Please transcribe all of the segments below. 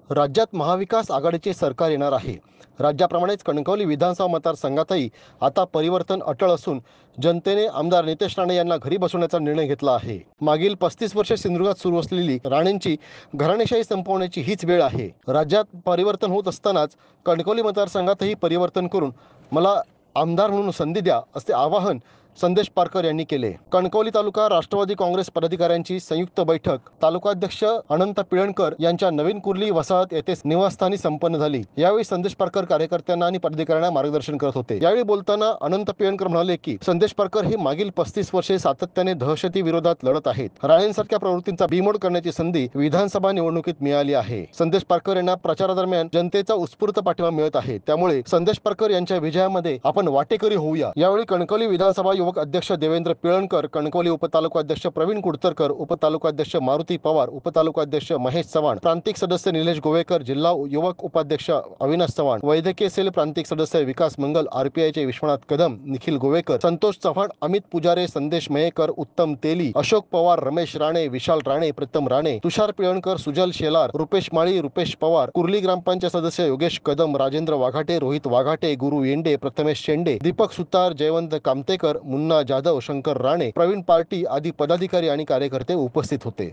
राज्यात महाविकास आघाडीचे सरकार येणार आहे। राज्याप्रमाणेच कणकवली विधानसभा मतदारसंघातही आता परिवर्तन अटळ असून जनतेने आमदार नितेश राणे यांना घरी बसवण्याचा निर्णय घेतला आहे। मागील 35 वर्षे सिंधुदुर्गात सुरू असलेली राणेंची घराणेशाही संपवण्याची हीच वेळ आहे। राज्यात परिवर्तन होत असतानाच कणकवली मतदारसंघातही परिवर्तन करून मला आमदार म्हणून संधी द्या असे आवाहन संदेश पारकर यांनी केले। कणकवली तालुका राष्ट्रवादी काँग्रेस पदाधिकाऱ्यांची संयुक्त बैठक तालुकाध्यक्ष अनंत पिळणकर यांच्या नवीन कुर्ली वसाहत येथे निवासस्थानी संपन्न झाली। यावेळी संदेश पारकर कार्यकर्त्यांना आणि पदाधिकाऱ्यांना मार्गदर्शन करत होते। यावेळी बोलताना अनंत पिळणकर म्हणाले की संदेश पारकर हे मागील 35 वर्षे सातत्याने दहशती विरोधात लढत आहेत। राणेंसारख्या प्रवृत्तींचा बीमोड करण्याची संधी विधानसभा निवडणुकीत मिळाली आहे। संदेश पारकर यांना प्रचारादरम्यान जनतेचा उत्स्फूर्त पाठिंबा मिळत आहे, त्यामुळे संदेश पारकर यांच्या विजयामध्ये आपण वाटेकरी होऊया। यावेळी कणकवली विधानसभा युवक अध्यक्ष देवेंद्र पिळणकर, कणकवली उपतालुकाध्यक्ष प्रवीण कुडतरकर, उपतालुकाध्यक्ष मारुती पवार, उपतालुकाध्यक्ष महेश चव्हाण, प्रांतिक सदस्य निलेश गोवेकर, जिल्हा युवक उपाध्यक्ष अविनाश चव्हाण, वैद्यकीय सेल प्रांतिक सदस्य विकास मंगल, आरपीआयचे विश्वनाथ कदम, निखिल गोवेकर, संतोष चव्हाण, अमित पुजारे, संदेश मयेकर, उत्तम तेली, अशोक पवार, रमेश राणे, विशाल राणे, प्रीतम राणे, तुषार पिळणकर, सुजल शेलार, रुपेश माळी, रुपेश पवार, कुर्ली ग्रामपंचायत सदस्य योगेश कदम, राजेंद्र वाघाटे, रोहित वाघाटे, गुरु येंडे, प्रथमेश शेंडे, दीपक सुतार, जयवंत कामतेकर, मुन्ना जाधव, शंकर राणे, प्रवीण पार्टी आदी पदाधिकारी आणि कार्यकर्ते उपस्थित होते।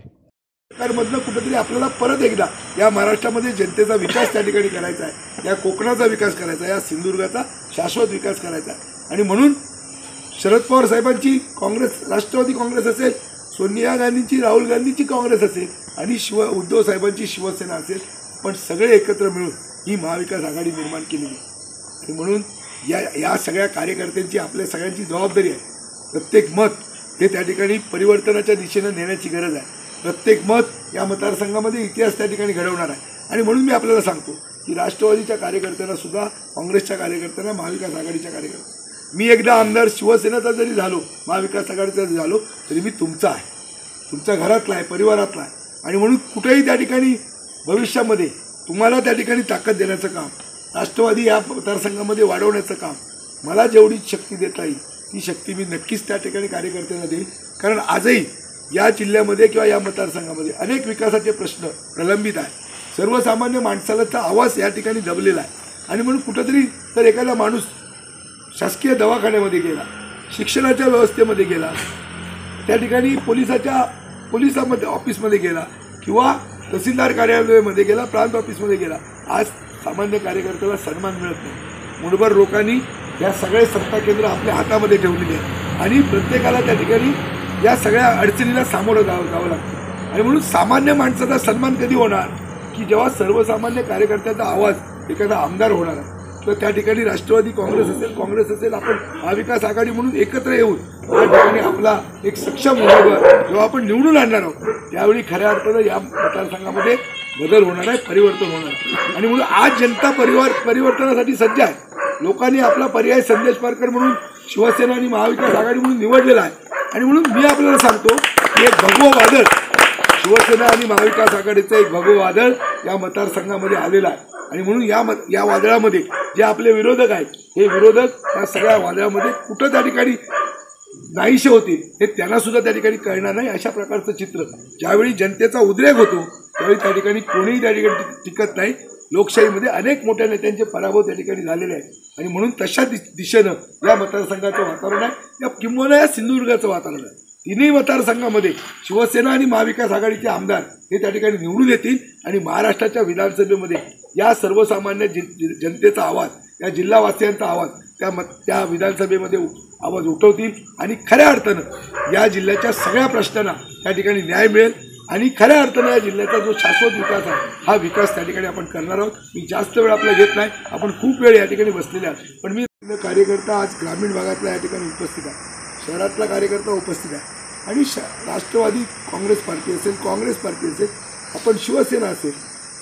सरकारमधनं कुठेतरी आपल्याला परत एकदा या महाराष्ट्रामध्ये जनतेचा विकास त्या ठिकाणी करायचा आहे, या कोकणाचा विकास करायचा आहे, या सिंधुदुर्गाचा शाश्वत विकास करायचा आहे। आणि म्हणून शरद पवार साहेबांची काँग्रेस, राष्ट्रवादी काँग्रेस असेल, सोनिया गांधींची, राहुल गांधींची काँग्रेस असेल आणि उद्धव साहेबांची शिवसेना असेल, पण सगळे एकत्र मिळून ही महाविकास आघाडी निर्माण केलेली आहे। आणि म्हणून या सगळ्या कार्यकर्त्यांची, आपल्या सगळ्यांची जबाबदारी आहे। प्रत्येक मत हे त्या ठिकाणी परिवर्तनाच्या दिशेने नेण्याची गरज आहे। प्रत्येक मत या मतदारसंघामध्ये इतिहास त्या ठिकाणी घडवणार आहे। आणि म्हणून मी आपल्याला सांगतो की राष्ट्रवादीच्या कार्यकर्त्यांना सुद्धा, काँग्रेसच्या कार्यकर्त्यांना, महाविकास आघाडीच्या कार्यकर्त्यांना, मी एकदा आमदार शिवसेनेचा जरी झालो, महाविकास आघाडीचा जरी झालो, तरी मी तुमचा आहे, तुमच्या घरातला आहे, परिवारातला आहे। आणि म्हणून कुठेही त्या ठिकाणी भविष्यामध्ये तुम्हाला त्या ठिकाणी ताकद देण्याचं काम, राष्ट्रवादी या मतदारसंघामध्ये वाढवण्याचं काम, मला जेवढी शक्ती देता येईल ती शक्ती मी नक्कीच त्या ठिकाणी कार्यकर्त्यांना देईल। कारण आजही या जिल्ह्यामध्ये किंवा या मतदारसंघामध्ये अनेक विकासाचे प्रश्न प्रलंबित आहेत। सर्वसामान्य माणसाचा आवाज या ठिकाणी दबलेला आहे। आणि म्हणून कुठंतरी जर एखादा माणूस शासकीय दवाखान्यामध्ये गेला, शिक्षणाच्या व्यवस्थेमध्ये गेला, त्या ठिकाणी पोलिसामध्ये ऑफिसमध्ये गेला किंवा तहसीलदार कार्यालयामध्ये गेला, प्रांत ऑफिसमध्ये गेला, आज सामान्य कार्यकर्त्याला सन्मान मिळत नाही। मुठभर लोकांनी या सगळे सत्ता केंद्र आपल्या हातामध्ये ठेवलेली आहे आणि प्रत्येकाला त्या ठिकाणी या सगळ्या अडचणीला सामोरं जावं लागतं। आणि म्हणून सामान्य माणसाचा सन्मान कधी होणार की जेव्हा सर्वसामान्य कार्यकर्त्याचा आवाज एखादा आमदार होणार आहे, किंवा त्या ठिकाणी राष्ट्रवादी काँग्रेस असेल, आपण महाविकास आघाडी म्हणून एकत्र येऊन या ठिकाणी आपला एक सक्षम उमेदवार जेव्हा आपण निवडून आणणार आहोत, त्यावेळी खऱ्या अर्थानं या मतदारसंघामध्ये बदल होणार आहे, परिवर्तन होणार आहे। आणि म्हणून आज जनता परिवर्तनासाठी सज्ज आहे। लोकांनी आपला पर्याय संदेश पारकर म्हणून शिवसेना आणि महाविकास आघाडी म्हणून निवडलेला आहे। आणि म्हणून मी आपल्याला सांगतो की एक भगवं वादळ, शिवसेना आणि महाविकास आघाडीचं एक भगवं वादळ या मतदारसंघामध्ये आलेलं आहे। आणि म्हणून या वादळामध्ये जे आपले विरोधक आहेत, हे विरोधक या सगळ्या वादळामध्ये कुठं त्या ठिकाणी नाहीसे होतील हे त्यांना सुद्धा त्या ठिकाणी कळणार नाही। अशा प्रकारचं चित्र ज्यावेळी जनतेचा उद्रेक होतो त्यावेळी त्या ठिकाणी कोणीही त्या ठिकाणी टिकत नाही। लोकशाहीमध्ये अनेक मोठ्या नेत्यांचे पराभव त्या ठिकाणी झालेले आहेत। आणि म्हणून तशा दिशेनं या मतदारसंघाचं वातावरण आहे, या किंबहुना या सिंधुदुर्गाचं वातावरण आहे। तिन्ही मतदारसंघामध्ये शिवसेना आणि महाविकास आघाडीचे आमदार हे त्या ठिकाणी निवडून येतील आणि महाराष्ट्राच्या विधानसभेमध्ये या सर्वसामान्य जनतेचा आवाज, या जिल्हावासियांचा आवाज त्या विधानसभेमध्ये आवाज उठवतील आणि खऱ्या अर्थानं या जिल्ह्याच्या सगळ्या प्रश्नांना त्या ठिकाणी न्याय मिळेल आणि खऱ्या अर्थानं या जिल्ह्याचा जो शाश्वत विकास आहे हा विकास त्या ठिकाणी आपण करणार आहोत। मी जास्त वेळ आपला घेत नाही, आपण खूप वेळ या ठिकाणी बसलेले आहात, पण मी कार्यकर्ता आज ग्रामीण भागातला या ठिकाणी उपस्थित आहे, शहरातला कार्यकर्ता उपस्थित आहे आणि राष्ट्रवादी काँग्रेस पार्टी असेल, काँग्रेस पार्टी असेल, आपण शिवसेना असेल,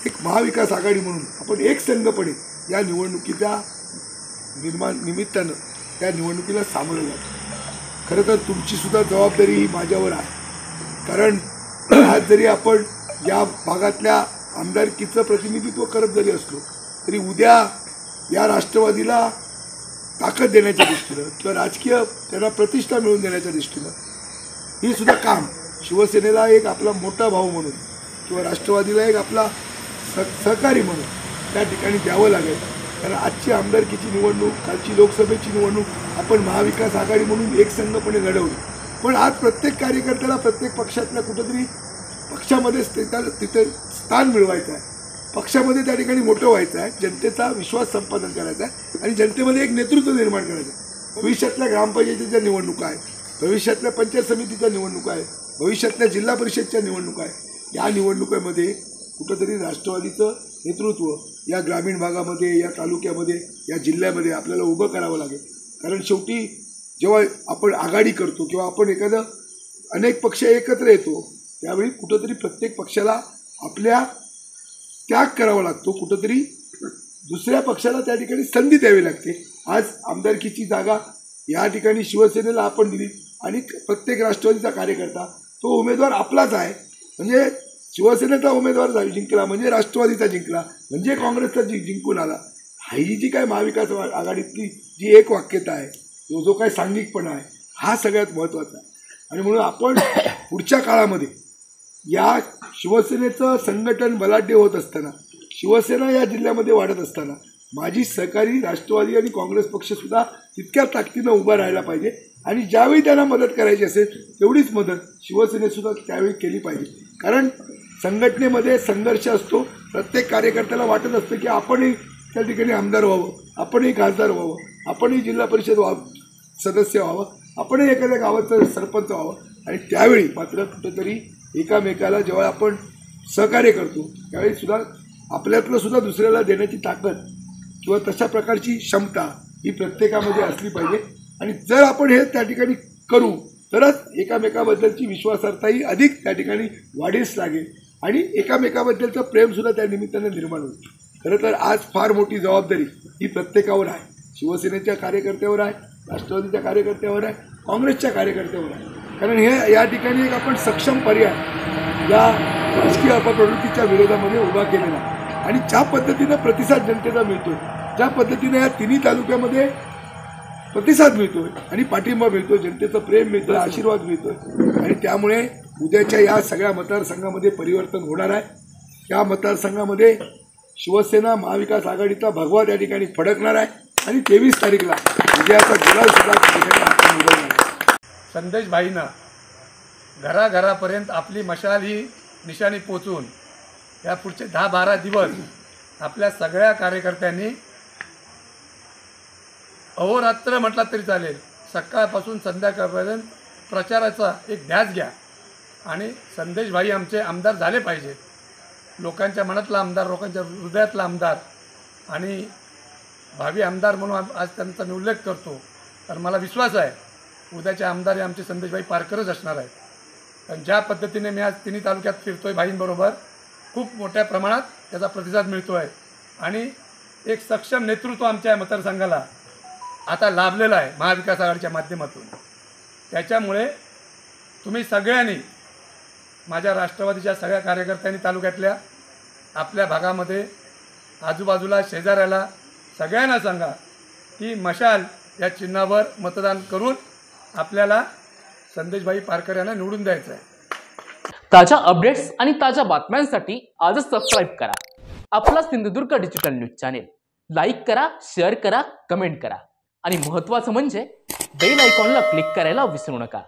एक महाविकास आघाडी म्हणून आपण एक संघपणे या निवडणुकीच्या निमित्तानं त्या निवडणुकीला सामोरं जातो। खरं तर तुमची सुद्धा जबाबदारी ही माझ्यावर आहे, कारण आज जरी आपण या भागातल्या आमदारकीचं प्रतिनिधित्व करत जरी असलो तरी उद्या या राष्ट्रवादीला ताकद देण्याच्या दृष्टीनं किंवा राजकीय त्यांना प्रतिष्ठा मिळवून देण्याच्या दृष्टीनं ही सुद्धा काम शिवसेनेला एक आपला मोठा भाऊ म्हणून किंवा राष्ट्रवादीला एक आपला सहकारी म्हणून त्या ठिकाणी द्यावं लागेल. कारण आजची आमदारकीची निवडणूक, कालची लोकसभेची निवडणूक आपण महाविकास आघाडी म्हणून एकसंघपणे लढवली. पण आज प्रत्येक कार्यकर्त्याला प्रत्येक पक्षातल्या कुठंतरी पक्षामध्येच तिथं स्थान मिळवायचं आहे, पक्षामध्ये त्या ठिकाणी मोठं व्हायचं आहे, जनतेचा विश्वास संपादन करायचा आहे आणि जनतेमध्ये एक नेतृत्व निर्माण करायचं आहे. भविष्यातल्या ग्रामपंचायतीच्या निवडणुका आहेत, भविष्यातल्या पंचायत समितीच्या निवडणुका आहेत, भविष्यातल्या जिल्हा परिषदच्या निवडणुका आहेत. या निवडणुकीमध्ये कुठंतरी राष्ट्रवादीचं नेतृत्व या ग्रामीण भागामध्ये, या तालुक्यामध्ये, या जिल्ह्यामध्ये आपल्याला उभं करावं लागेल. कारण शेवटी जेव्हा आपण आघाडी करतो किंवा आपण एखादं अनेक पक्ष एकत्र येतो त्यावेळी कुठंतरी प्रत्येक पक्षाला आपल्या त्याग करावा लागतो, कुठंतरी दुसऱ्या पक्षाला त्या ठिकाणी संधी द्यावी लागते. आज आमदारकीची जागा या ठिकाणी शिवसेनेला आपण दिली आणि प्रत्येक राष्ट्रवादीचा कार्यकर्ता तो उमेदवार आपलाच आहे. म्हणजे शिवसेनेचा उमेदवार जिंकला म्हणजे राष्ट्रवादीचा जिंकला म्हणजे काँग्रेसचा जिंकून आला. ही जी काय महाविकास आघाडीतली जी एक वाक्यता आहे, जो काय सांघिकपणा आहे, हा सगळ्यात महत्त्वाचा आहे. आणि म्हणून आपण पुढच्या काळामध्ये या शिवसेनेचं संघटन बलाढ्य होत असताना, शिवसेना या जिल्ह्यामध्ये वाढत असताना माझी सहकारी राष्ट्रवादी आणि काँग्रेस पक्षसुद्धा तितक्या ताकदीनं उभा राहायला पाहिजे. आणि ज्यावेळी त्यांना मदत करायची असेल तेवढीच मदत शिवसेनेसुद्धा त्यावेळी केली पाहिजे. कारण संघटनेमध्ये संघर्ष असतो. प्रत्येक कार्यकर्त्याला वाटत असतं की आपणही त्या ठिकाणी आमदार व्हावं, आपणही खासदार व्हावं, आपणही जिल्हा परिषद सदस्य व्हावं, आपणही एखाद्या गावाचं सरपंच व्हावं. आणि त्यावेळी मात्र कुठंतरी एकामेकाला जेव्हा आपण सहकार्य करतो त्यावेळी सुद्धा आपल्यातलं सुद्धा दुसऱ्याला देण्याची ताकद किंवा तशा प्रकारची क्षमता ही प्रत्येकामध्ये असली पाहिजे. आणि जर आपण हे त्या ठिकाणी करू तरच एकामेकाबद्दलची विश्वासार्हताही अधिक त्या ठिकाणी वाढीस लागेल आणि एकामेकाबद्दलचं प्रेमसुद्धा त्या निमित्तानं निर्माण होईल. खरं तर आज फार मोठी जबाबदारी ही प्रत्येकावर आहे. शिवसेनेच्या कार्यकर्त्यावर आहे, राष्ट्रवादीच्या कार्यकर्त्यावर आहे, काँग्रेसच्या कार्यकर्त्यावर आहे. कारण हे या ठिकाणी एक आपण सक्षम पर्याय या राजकीय अपप्रवृत्तीच्या विरोधामध्ये उभा केलेला आणि ज्या पद्धतीनं प्रतिसाद जनतेचा मिळतोय, ज्या पद्धतीनं या तिन्ही तालुक्यामध्ये प्रतिसाद मिळतोय आणि पाठिंबा मिळतोय, जनतेचं प्रेम मिळतोय, आशीर्वाद मिळतोय आणि त्यामुळे उद्याच्या या सगळ्या मतदारसंघामध्ये परिवर्तन होणार आहे. या मतदारसंघामध्ये शिवसेना महाविकास आघाडीचा भगवा त्या ठिकाणी फडकणार आहे आणि 23 तारीखला उद्याचा गुलाल सुद्धा आपण उडवणार. संदेश भाईंना घराघरापर्यंत आपली मशाल ही निशाणी पोचवून या पुढचे 10-12 दिवस आपल्या सगळ्या कार्यकर्त्यांनी अहोरात्र म्हटलं तरी चालेल, सकाळपासून संध्याकाळपर्यंत प्रचाराचा एक ध्यास घ्या आणि संदेश भाई आमचे आमदार झाले पाहिजेत. लोकांच्या मनातला आमदार, लोकांच्या हृदयातला आमदार आणि भावी आमदार म्हणून आज त्यांचा मी उल्लेख करतो. तर मला विश्वास आहे उद्याचे आमदार हे आमचे संदेश भाई पारकरच असणार आहेत. कारण ज्या पद्धतीने मी आज तिन्ही तालुक्यात फिरतोय भाईंबरोबर खूप मोठ्या प्रमाणात त्याचा प्रतिसाद मिळतो आहे आणि एक सक्षम नेतृत्व आमच्या मतदारसंघाला आता लाभलेलं आहे महाविकास आघाडीच्या माध्यमातून. त्याच्यामुळे तुम्ही सगळ्यांनी माझ्या राष्ट्रवादीच्या सगळ्या कार्यकर्त्यांनी तालुक्यातल्या आपल्या भागामध्ये आजूबाजूला शेजाऱ्याला सगळ्यांना सांगा की मशाल या चिन्हावर मतदान करून आपल्याला संदेशभाई पारकर यांना निवडून द्यायचं आहे. ताज्या अपडेट्स आणि ताज्या बातम्यांसाठी आजच सबस्क्राईब करा आपला Sindhudurg digital news channel. Like करा, शेअर करा, कमेंट करा आणि महत्त्वाचं म्हणजे बेल आयकॉनला क्लिक करायला विसरू नका.